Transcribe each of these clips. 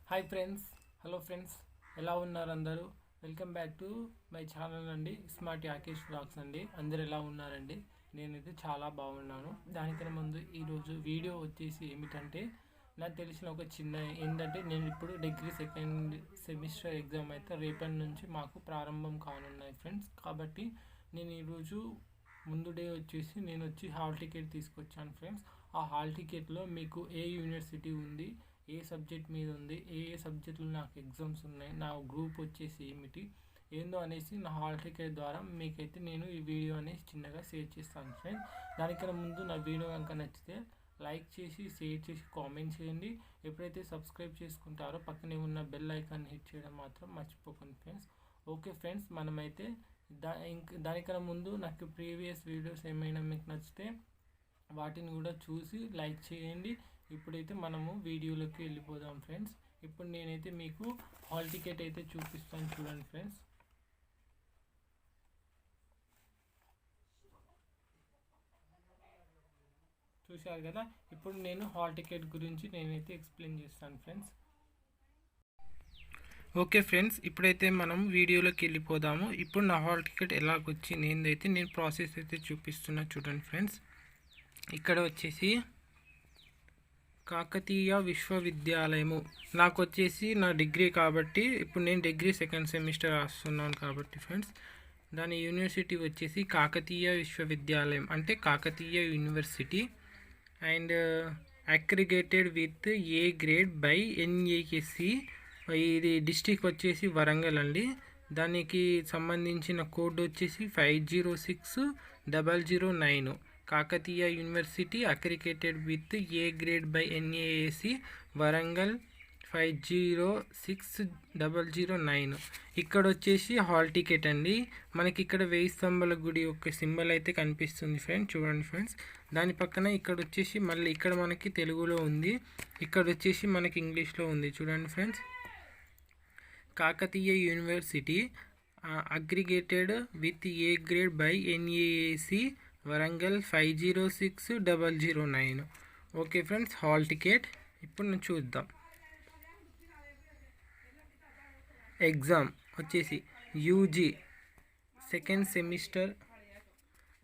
Hi friends, hello friends, ఎలా ఉన్నారు అందరూ? Welcome back to my channel అండి, స్మార్ట్ యాకేష్ బ్లాగ్స్ అండి. అందరు ఎలా ఉన్నారండి? నేనైతే చాలా బాగున్నాను. దానికన్నా ముందు ఈరోజు వీడియో వచ్చేసి ఏమిటంటే, నాకు తెలిసిన ఒక చిన్న ఏంటంటే, నేను ఇప్పుడు డిగ్రీ సెకండ్ సెమిస్టర్ ఎగ్జామ్ అయితే రేపటి నుంచి మాకు ప్రారంభం కానున్నాయి ఫ్రెండ్స్. కాబట్టి నేను ఈరోజు ముందు డే వచ్చేసి నేను వచ్చి హాల్ టికెట్ తీసుకొచ్చాను ఫ్రెండ్స్. ఆ హాల్ టికెట్లో మీకు ఏ యూనివర్సిటీ ఉంది, ఏ సబ్జెక్ట్ మీద ఉంది, ఏ సబ్జెక్టులు నాకు ఎగ్జామ్స్ ఉన్నాయి, నా గ్రూప్ వచ్చేసి ఏమిటి ఏందో అనేసి నా హాల్ టికెట్ ద్వారా మీకైతే నేను ఈ వీడియో అనేది చిన్నగా షేర్ చేస్తాను ఫ్రెండ్స్. దానికన్నా ముందు నా వీడియో కనుక నచ్చితే లైక్ చేసి, షేర్ చేసి, కామెంట్ చేయండి. ఎప్పుడైతే సబ్స్క్రైబ్ చేసుకుంటారో పక్కనే ఉన్న బెల్ ఐకాన్ హిట్ చేయడం మాత్రం మర్చిపోకండి ఫ్రెండ్స్. ఓకే ఫ్రెండ్స్, మనమైతే దానికన్నా ముందు నాకు ప్రీవియస్ వీడియోస్ ఏమైనా మీకు నచ్చితే వాటిని కూడా చూసి లైక్ చేయండి. ఇప్పుడైతే మనము వీడియోలోకి వెళ్ళిపోదాం ఫ్రెండ్స్. ఇప్పుడు నేనైతే మీకు హాల్ టికెట్ అయితే చూపిస్తాను, చూడండి ఫ్రెండ్స్. చూశారు కదా, ఇప్పుడు నేను హాల్ టికెట్ గురించి నేనైతే ఎక్స్ప్లెయిన్ చేస్తాను ఫ్రెండ్స్. ఓకే ఫ్రెండ్స్, ఇప్పుడైతే మనం వీడియోలోకి వెళ్ళిపోదాము. ఇప్పుడు నా హాల్ టికెట్ ఎలాగొచ్చింది ఏందైతే నేను ప్రాసెస్ అయితే చూపిస్తున్నా, చూడండి ఫ్రెండ్స్. ఇక్కడ వచ్చేసి కాకతీయ విశ్వవిద్యాలయము నాకు వచ్చేసి నా డిగ్రీ కాబట్టి ఇప్పుడు నేను డిగ్రీ సెకండ్ సెమిస్టర్ రాస్తున్నాను కాబట్టి ఫ్రెండ్స్, దాని యూనివర్సిటీ వచ్చేసి కాకతీయ విశ్వవిద్యాలయం అంటే Kakatiya university and aggregated with A grade by ఎన్ఏఎస్సి. ఇది డిస్టిక్ వచ్చేసి వరంగల్ అండి. దానికి సంబంధించిన కోడ్ వచ్చేసి 506009. Kakatiya university aggregated with A grade by NAAC Warangal 506009. ఇక్కడ వచ్చేసి హాల్ టికెట్ అండి. మనకి ఇక్కడ 1000 స్తంభాల గుడి యొక్క సింబల్ అయితే కనిపిస్తుంది ఫ్రెండ్స్, చూడండి ఫ్రెండ్స్. దాని పక్కన ఇక్కడ వచ్చేసి మళ్ళీ ఇక్కడ మనకి తెలుగులో ఉంది, ఇక్కడ వచ్చేసి మనకి ఇంగ్లీష్లో ఉంది, చూడండి friends. Kakatiya university aggregated with A grade by NAAC Warangal 506009. Okay friends, hall ticket ఇప్పుడు నేను చూద్దాం. ఎగ్జామ్ వచ్చేసి UG second semester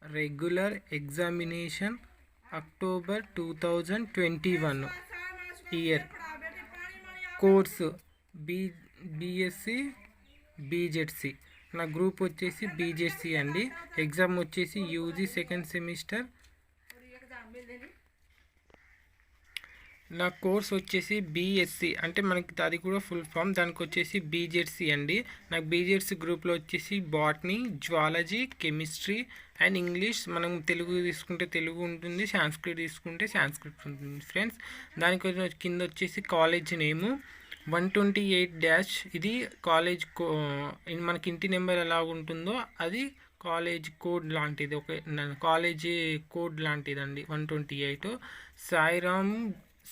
regular examination October 2021 year. Course BSc BZC. నా గ్రూప్ వచ్చేసి బీజెడ్సీ అండి. ఎగ్జామ్ వచ్చేసి యూజీ సెకండ్ సెమిస్టర్. నా కోర్స్ వచ్చేసి బీఎస్సీ అంటే మనకి అది కూడా ఫుల్ ఫామ్, దానికి వచ్చేసి బీజెడ్సీ అండి. నాకు బీజెడ్సీ గ్రూప్లో వచ్చేసి botany, zoology, chemistry and English. మనం తెలుగు తీసుకుంటే తెలుగు ఉంటుంది, సాంస్క్రిట్ తీసుకుంటే సాంస్క్రిట్ ఉంటుంది ఫ్రెండ్స్. దానికి కింద వచ్చేసి కాలేజ్ నేము 128 ఇది కాలేజ్ మనకి ఇంటి నెంబర్ ఎలా ఉంటుందో అది కాలేజ్ కోడ్ లాంటిది, ఒక కాలేజ్ కోడ్ లాంటిదండి 128.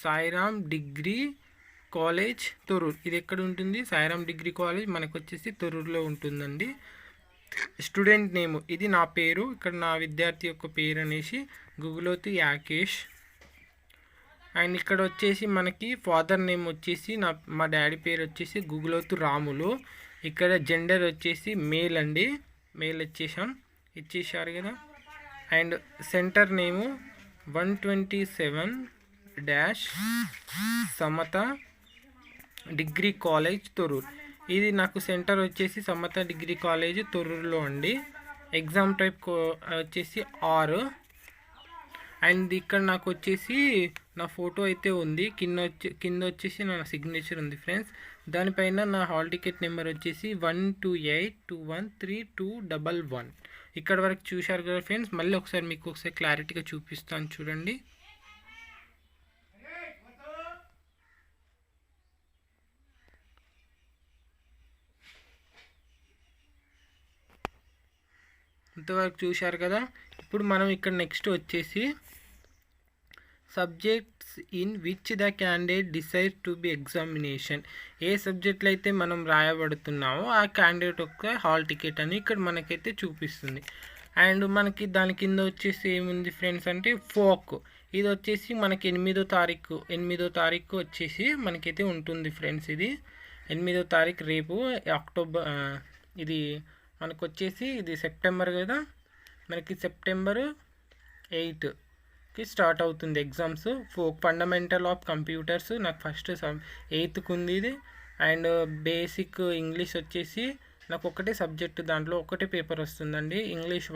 Sairam degree college Thorrur. ఇది ఎక్కడ ఉంటుంది? సాయిరామ్ డిగ్రీ కాలేజ్ మనకు వచ్చేసి తొర్రూరులో ఉంటుందండి. స్టూడెంట్ నేమ్ ఇది నా పేరు, ఇక్కడ నా విద్యార్థి యొక్క పేరు అనేసి గుగులోతు యాకేష్. అండ్ ఇక్కడ వచ్చేసి మనకి ఫాదర్ నేమ్ వచ్చేసి మా డాడీ పేరు వచ్చేసి గుగులోతు రాములు. ఇక్కడ జెండర్ వచ్చేసి మేల్ అండి, మేల్ ఇచ్చేసారు కదా. అండ్ సెంటర్ నేము 127 సమత డిగ్రీ కాలేజ్ తొర్రూరు. ఇది నాకు సెంటర్ వచ్చేసి సమత డిగ్రీ కాలేజ్ తొర్రూరులో అండి. ఎగ్జామ్ టైప్ వచ్చేసి ఆర్. అండ్ ఇక్కడ నాకు వచ్చేసి నా ఫోటో అయితే ఉంది, కింద వచ్చేసి నా సిగ్నేచర్ ఉంది ఫ్రెండ్స్. దానిపైన నా హాల్ టికెట్ నెంబర్ వచ్చేసి 128213211. ఇక్కడ వరకు చూశారు కదా ఫ్రెండ్స్. మళ్ళీ ఒకసారి మీకు ఒకసారి క్లారిటీగా చూపిస్తాను, చూడండి. ఇంతవరకు చూశారు కదా. ఇప్పుడు మనం ఇక్కడ నెక్స్ట్ వచ్చేసి subjects in which the candidate decide to be examination. ఏ సబ్జెక్టులు అయితే మనం రాయబడుతున్నామో ఆ క్యాండిడేట్ యొక్క హాల్ టికెట్ అని ఇక్కడ మనకైతే చూపిస్తుంది. అండ్ మనకి దాని కింద వచ్చేసి ఏముంది ఫ్రెండ్స్ అంటే ఫోక్. ఇది వచ్చేసి మనకి 8వ తారీఖు వచ్చేసి మనకైతే ఉంటుంది ఫ్రెండ్స్. ఇది 8వ తారీఖు రేపు అక్టోబర్. ఇది మనకు వచ్చేసి ఇది సెప్టెంబర్ కదా, మనకి సెప్టెంబర్ 8కి స్టార్ట్ అవుతుంది ఎగ్జామ్స్. ఫండమెంటల్ ఆఫ్ కంప్యూటర్స్ నాకు ఫస్ట్ 8కు ఉంది ఇది. అండ్ బేసిక్ ఇంగ్లీష్ వచ్చేసి నాకు ఒకటే సబ్జెక్టు, దాంట్లో ఒకటే పేపర్ వస్తుందండి. ఇంగ్లీష్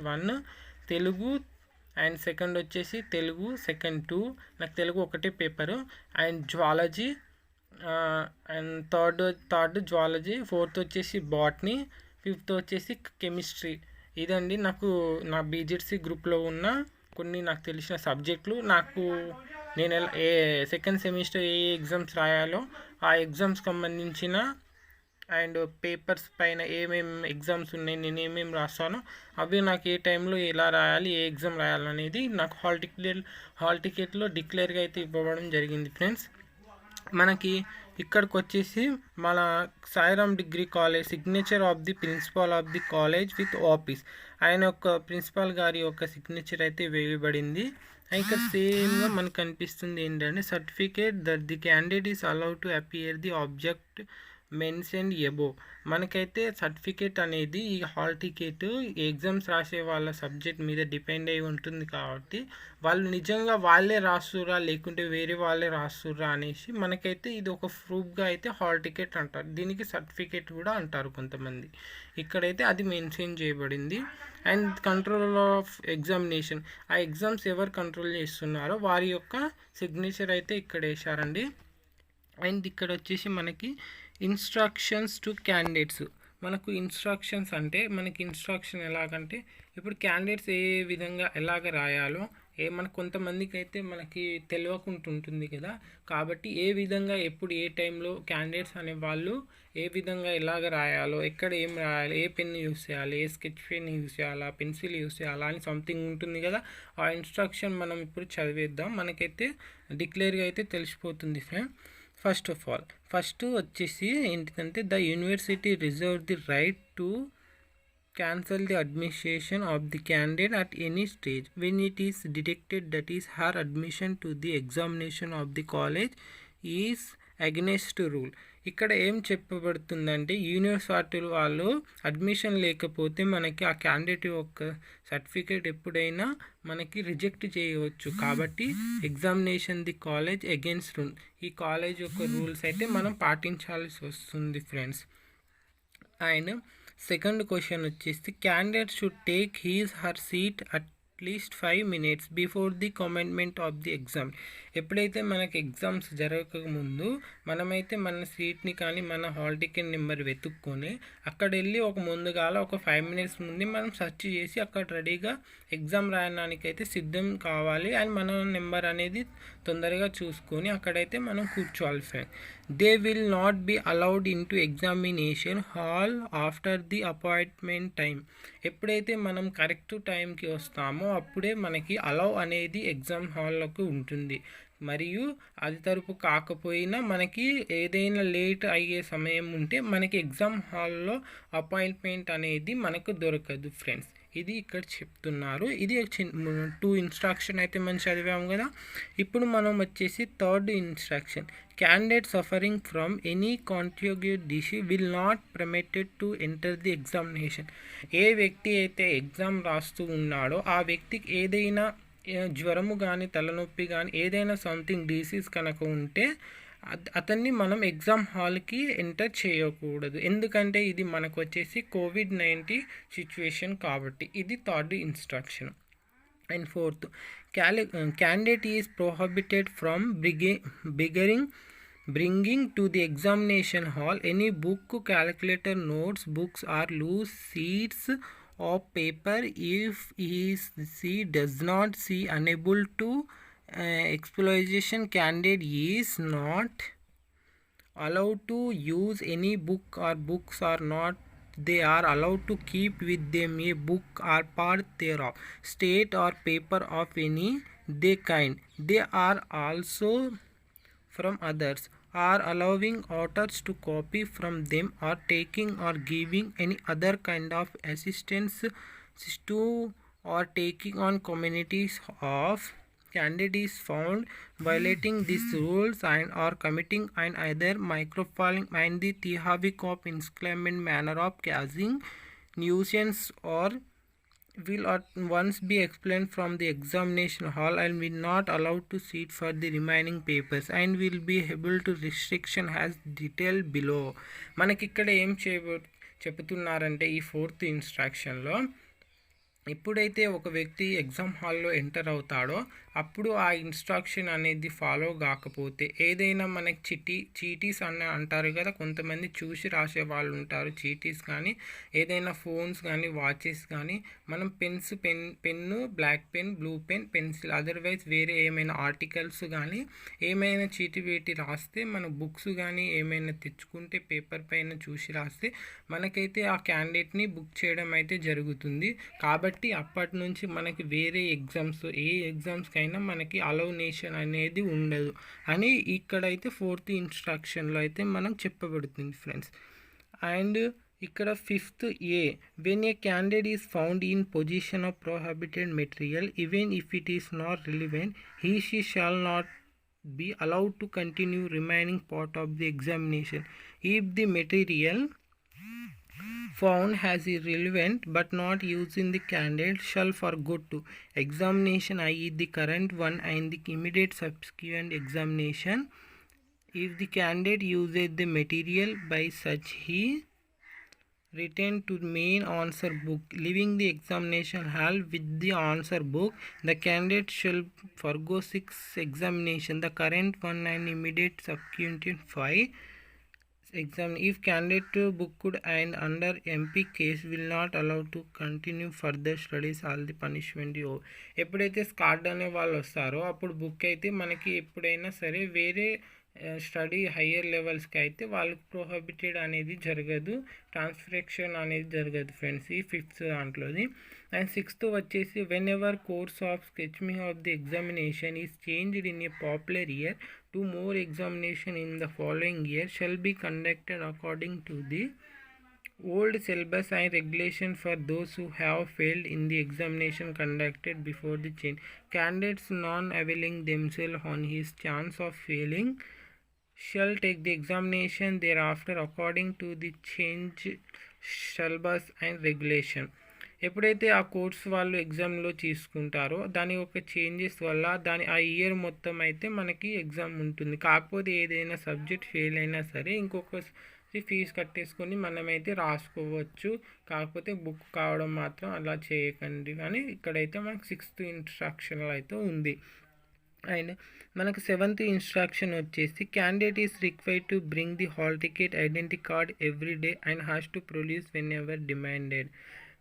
1, తెలుగు అండ్ సెకండ్ వచ్చేసి తెలుగు సెకండ్ 2, నాకు తెలుగు ఒకటే paper. And zoology and third zoology, 4th వచ్చేసి బాటనీ, 5th వచ్చేసి కెమిస్ట్రీ. ఇదండి నాకు నా బీజెడ్సీ గ్రూప్లో ఉన్న కొన్ని నాకు తెలిసిన సబ్జెక్టులు. నేను సెకండ్ సెమిస్టర్ ఏ ఎగ్జామ్స్ రాయాలో ఆ ఎగ్జామ్స్ సంబంధించిన అండ్ పేపర్స్ పైన ఏమేమి ఎగ్జామ్స్ ఉన్నాయి, నేను ఏమేమి రాస్తానో అవి నాకు ఏ టైంలో ఎలా రాయాలి, ఏ ఎగ్జామ్ రాయాలనేది నాకు హాల్ టికెట్లో డిక్లేర్గా అయితే ఇవ్వడం జరిగింది ఫ్రెండ్స్. మనకి ఇక్కడికి వచ్చేసి మన Sairam degree college signature of the principal of the college with office, ఆయన యొక్క ప్రిన్సిపాల్ గారి యొక్క సిగ్నేచర్ అయితే వేయబడింది. ఇక్కడ సేమ్గా మనకు కనిపిస్తుంది ఏంటంటే certificate that the candidate is allowed to appear the object mentioned above. మనకైతే సర్టిఫికేట్ అనేది ఈ హాల్ టికెట్ ఎగ్జామ్స్ రాసే వాళ్ళ సబ్జెక్ట్ మీద డిపెండ్ అయి ఉంటుంది కాబట్టి వాళ్ళు నిజంగా వాళ్ళే రాస్తుర్రా లేకుంటే వేరే వాళ్ళే రాస్తుర్రా అనేసి మనకైతే ఇది ఒక ప్రూఫ్గా అయితే హాల్ టికెట్ అంటారు. దీనికి సర్టిఫికేట్ కూడా అంటారు కొంతమంది. ఇక్కడైతే అది మెన్షన్ చేయబడింది. అండ్ కంట్రోల్ ఆఫ్ ఎగ్జామినేషన్, ఆ ఎగ్జామ్స్ ఎవరు కంట్రోల్ చేస్తున్నారో వారి యొక్క సిగ్నేచర్ అయితే ఇక్కడ వేశారండి. అండ్ ఇక్కడ వచ్చేసి మనకి ఇన్స్ట్రక్షన్స్ టు క్యాండిడేట్స్. మనకు ఇన్స్ట్రక్షన్స్ అంటే మనకి ఇన్స్ట్రక్షన్ ఎలాగంటే ఇప్పుడు క్యాండిడేట్స్ ఏ విధంగా ఎలాగ రాయాలో మనకు కొంతమందికి అయితే మనకి తెలియకుంటుంటుంది కదా, కాబట్టి ఏ విధంగా ఎప్పుడు ఏ టైంలో క్యాండిడేట్స్ అనే వాళ్ళు ఏ విధంగా ఎలాగ రాయాలో, ఎక్కడ ఏం రాయాలి, ఏ పెన్ యూస్ చేయాలి, ఏ స్కెచ్ పెన్ యూస్ చేయాలా, పెన్సిల్ యూస్ చేయాలా అని సంథింగ్ ఉంటుంది కదా. ఆ ఇన్స్ట్రక్షన్ మనం ఇప్పుడు చదివేద్దాం, మనకైతే డిక్లేర్గా అయితే తెలిసిపోతుంది ఫ్రెండ్. ఫస్ట్ వచ్చేసి ఏంటిదంటే the university reserve the right to cancel the admission of the candidate at any stage when it is detected that is her admission to the examination of the college is against rule. ఇక్కడ ఏం చెప్పబడుతుందంటే university వాళ్ళు admission లేకపోతే మనకి ఆ candidate యొక్క certificate ఎప్పుడైనా మనకి reject చేయవచ్చు. కాబట్టి examination the college against rule, ఈ కాలేజ్ యొక్క రూల్స్ అయితే మనం పాటించాల్సి వస్తుంది ఫ్రెండ్స్. అండ్ సెకండ్ క్వశ్చన్ వచ్చేసి candidate should take his her seat at least 5 minutes before the commencement of the exam. ఎప్పుడైతే మనకి ఎగ్జామ్స్ జరగకముందు మనమైతే మన సీట్ని కానీ మన హాల్ టికెట్ నెంబర్ వెతుక్కొని అక్కడ వెళ్ళి ముందుగాల ఒక 5 minutes ముందు మనం సెర్చ్ చేసి అక్కడ రెడీగా ఎగ్జామ్ రాయడానికి అయితే సిద్ధం కావాలి. అండ్ మన నెంబర్ అనేది తొందరగా చూసుకొని అక్కడైతే మనం కూర్చోవాలి friend. They will not be allowed in to examination hall after the appointment time. ఎప్పుడైతే మనం కరెక్ట్ టైంకి వస్తామో అప్పుడే మనకి అలౌ అనేది ఎగ్జామ్ హాల్లోకి ఉంటుంది. మరియు అది తరపు కాకపోయినా మనకి ఏదైనా లేట్ అయ్యే సమయం ఉంటే మనకి ఎగ్జామ్ హాల్లో అపాయింట్మెంట్ అనేది మనకు దొరకదు ఫ్రెండ్స్. ఇది ఇక్కడ చెప్తున్నారు. ఇది 2 ఇన్స్ట్రక్షన్ అయితే మనం చదివాము కదా. ఇప్పుడు మనం వచ్చేసి third instruction, candidate suffering from any contagious disease will not permitted to enter the examination. ఏ వ్యక్తి అయితే ఎగ్జామ్ రాస్తూ ఉన్నాడో ఆ వ్యక్తికి ఏదైనా జ్వరము కానీ తలనొప్పి కానీ ఏదైనా సంథింగ్ డిసీజ్ కనుక ఉంటే అతన్ని మనం ఎగ్జామ్ హాల్కి ఎంటర్ చేయకూడదు. ఎందుకంటే ఇది మనకు వచ్చేసి COVID-19 సిచ్యువేషన్ కాబట్టి. ఇది third instruction. And fourth, candidate is prohibited from bringing to the examination hall any book, calculator, notes, books or loose sheets of paper if he does not see unable to exploitation. Candidate is not allowed to use any book or books or not they are allowed to keep with them a book or part thereof, state or paper of any they kind. They are also from others or allowing authors to copy from them or taking or giving any other kind of assistance to or taking on communities of candidate is found violating these rules and or committing an either microfiling and the thehavik of inclement manner of causing nuisance or will at once be explained from the examination hall and will not allowed to sit for the remaining papers and will be able to restriction as detailed below. మనకి ఇక్కడ ఏం చెబుతున్నారంటే ఈ fourth ఇన్స్ట్రక్షన్లో ఎప్పుడైతే ఒక వ్యక్తి exam హాల్లో enter అవుతాడో అప్పుడు ఆ ఇన్స్ట్రక్షన్ అనేది ఫాలో కాకపోతే ఏదైనా మనకి చీటీస్ అని అంటారు కదా, కొంతమంది చూసి రాసే వాళ్ళు ఉంటారు చీటీస్ కానీ ఏదైనా ఫోన్స్ కానీ వాచెస్ కానీ మనం pen black pen blue pen pencil otherwise వేరే ఏమైనా ఆర్టికల్స్ కానీ ఏమైనా చీటీ పెట్టి రాస్తే మన బుక్స్ కానీ ఏమైనా తెచ్చుకుంటే పేపర్ పైన చూసి రాస్తే మనకైతే ఆ క్యాండిడేట్ని బుక్ చేయడం అయితే జరుగుతుంది. కాబట్టి అప్పటి నుంచి మనకి వేరే ఎగ్జామ్స్ ఏ ఎగ్జామ్స్కి అయినా మనకి అలౌనేషన్ అనేది ఉండదు అని ఇక్కడైతే ఫోర్త్ ఇన్స్ట్రక్షన్లో అయితే మనకు చెప్పబడుతుంది ఫ్రెండ్స్. అండ్ ఇక్కడ fifth A, when a candidate is found in position of prohibited material even if it is not relevant she shall not be allowed to continue remaining part of the examination if the material found has irrelevant but not used in the candidate shall forgo to examination, i.e. the current one and the immediate subsequent examination if the candidate uses the material by such he return to main answer book leaving the examination hall with the answer book. The candidate shall forgo 6 examination, the current one and immediate subsequent 5 exam if candidate booked and under MP case will not allow to continue further studies all the punishment. ఎప్పుడైతే scared అనే వాళ్ళు వస్తారో అప్పుడు book అయితే మనకి ఎప్పుడైనా సరే వేరే స్టడీ హయ్యర్ లెవెల్స్కి అయితే వాళ్ళకి ప్రొహిబిటెడ్ అనేది జరగదు, ట్రాన్స్ఫరెక్షన్ అనేది జరగదు ఫ్రెండ్స్ ఈ ఫిఫ్త్ దాంట్లోది. అండ్ సిక్స్త్ వచ్చేసి whenever course of scheme of the examination is changed in a popular year two more examination in the following year shall be conducted according to the old syllabus and regulation for those who have failed in the examination conducted before the change. Candidates non-availing themselves on his chance of failing shall take the examination thereafter according to the change syllabus and regulation. ఎప్పుడైతే ఆ course వాళ్ళు ఎగ్జామ్లో తీసుకుంటారో దాని ఒక changes వల్ల ఆ year మొత్తం అయితే మనకి ఎగ్జామ్ ఉంటుంది. కాకపోతే ఏదైనా సబ్జెక్ట్ ఫెయిల్ అయినా సరే ఇంకొక ఫీజు కట్టేసుకొని మనమైతే రాసుకోవచ్చు, కాకపోతే బుక్ కావడం మాత్రం అలా చేయకండి కానీ ఇక్కడైతే మనకు సిక్స్త్ ఇన్స్ట్రక్షన్లో అయితే ఉంది. అండ్ మనకు సెవెంత్ ఇన్స్ట్రక్షన్ వచ్చేసి candidate is required to bring the hall ticket identity card every day and has to produce when ever demanded.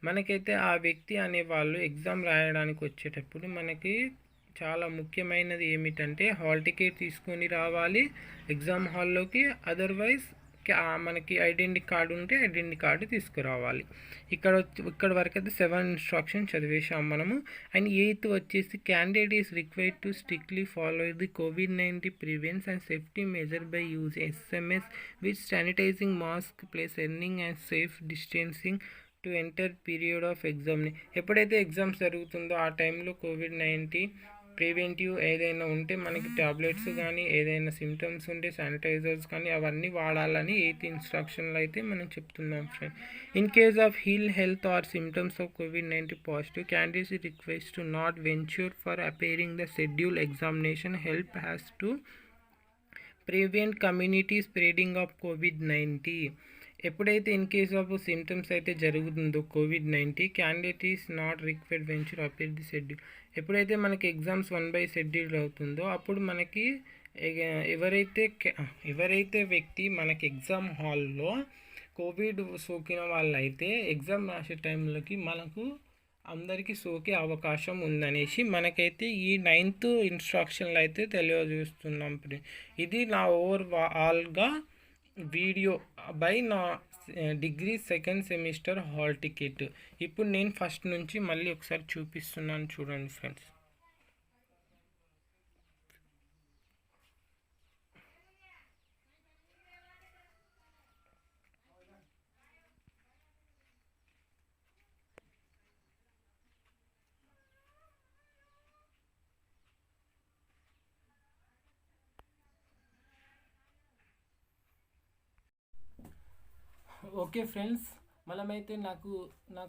మనకైతే ఆ వ్యక్తి అనే వాళ్ళు ఎగ్జామ్ రాయడానికి వచ్చేటప్పుడు మనకి చాలా ముఖ్యమైనది ఏమిటంటే హాల్ టికెట్ తీసుకొని రావాలి ఎగ్జామ్ హాల్లోకి, అదర్వైజ్ మనకి ఐడెంటిటీ కార్డు ఉంటే ఐడెంటిటీ కార్డు తీసుకురావాలి. ఇక్కడ వరకు అయితే 7 ఇన్స్ట్రక్షన్ చదివేసాం మనము. అండ్ 8th వచ్చేసి candidate is required to strictly follow the COVID-19 prevents and safety measure by use SMS with sanitising mask place earning and safe distancing to enter period of exam. ఎప్పుడైతే exams జరుగుతుందో ఆ టైంలో COVID-19 preventive ఏదైనా ఉంటే మనకి tablets కానీ ఏదైనా symptoms ఉంటే శానిటైజర్స్ కానీ అవన్నీ వాడాలని 8th ఇన్స్ట్రక్షన్లో అయితే మనం చెప్తున్నాం friend. In case of ill health or symptoms of COVID-19 positive candidates request to not venture for appearing the schedule examination help has to prevent community spreading of COVID-19. ఎప్పుడైతే in case of symptoms అయితే జరుగుతుందో COVID-19 candidate is not required venture appear the schedule. ఎప్పుడైతే మనకి exams 1/7 schedule అవుతుందో అప్పుడు మనకి ఎవరైతే వ్యక్తి మనకి ఎగ్జామ్ హాల్లో కోవిడ్ సోకిన వాళ్ళైతే ఎగ్జామ్ రాసే టైంలోకి మనకు అందరికీ సోకే అవకాశం ఉందనేసి మనకైతే ఈ 9th ఇన్స్ట్రక్షన్లో అయితే తెలియజేస్తున్నాం. ఇది నా ఓవరాల్గా వీడియో బై నా degree 2nd semester hall ticket. ఇప్పుడు నేను ఫస్ట్ నుంచి మళ్ళీ ఒకసారి చూపిస్తున్నాను చూడండి ఫ్రెండ్స్. ఓకే ఫ్రెండ్స్, మనమైతే నాకు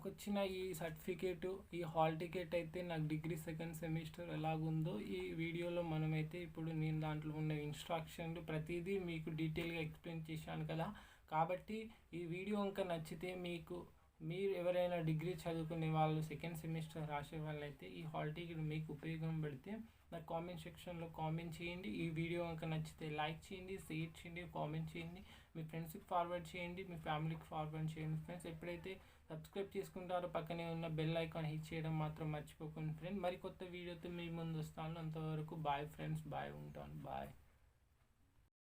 వచ్చిన ఈ సర్టిఫికేటు, ఈ హాల్ టికెట్ అయితే నాకు డిగ్రీ సెకండ్ సెమిస్టర్ ఎలాగుందో ఈ వీడియోలో మనమైతే ఇప్పుడు నేను దాంట్లో ఉన్న ఇన్స్ట్రక్షన్లు ప్రతిదీ మీకు డీటెయిల్గా ఎక్స్ప్లెయిన్ చేశాను కదా. కాబట్టి ఈ వీడియో ఇంకా నచ్చితే మీరు ఎవరైనా డిగ్రీ చదువుకునే వాళ్ళు సెకండ్ సెమిస్టర్ రాసే వాళ్ళైతే ఈ హాల్ టికెట్ మీకు ఉపయోగం పడితే నాకు కామెంట్ సెక్షన్లో కామెంట్ చేయండి. ఈ వీడియో కనుక నచ్చితే లైక్ చేయండి, షేర్ చేయండి, కామెంట్ చేయండి, మీ ఫ్రెండ్స్కి ఫార్వర్డ్ చేయండి, మీ ఫ్యామిలీకి ఫార్వర్డ్ చేయండి. ఫ్రెండ్స్, ఎప్పుడైతే సబ్స్క్రైబ్ చేసుకుంటారో పక్కనే ఉన్న బెల్ ఐకాన్ హిట్ చేయడం మాత్రం మర్చిపోకండి ఫ్రెండ్. మరి కొత్త వీడియోతో మీ ముందు వస్తాను. అంతవరకు బాయ్ ఫ్రెండ్స్, బాయ్, ఉంటాను, బాయ్.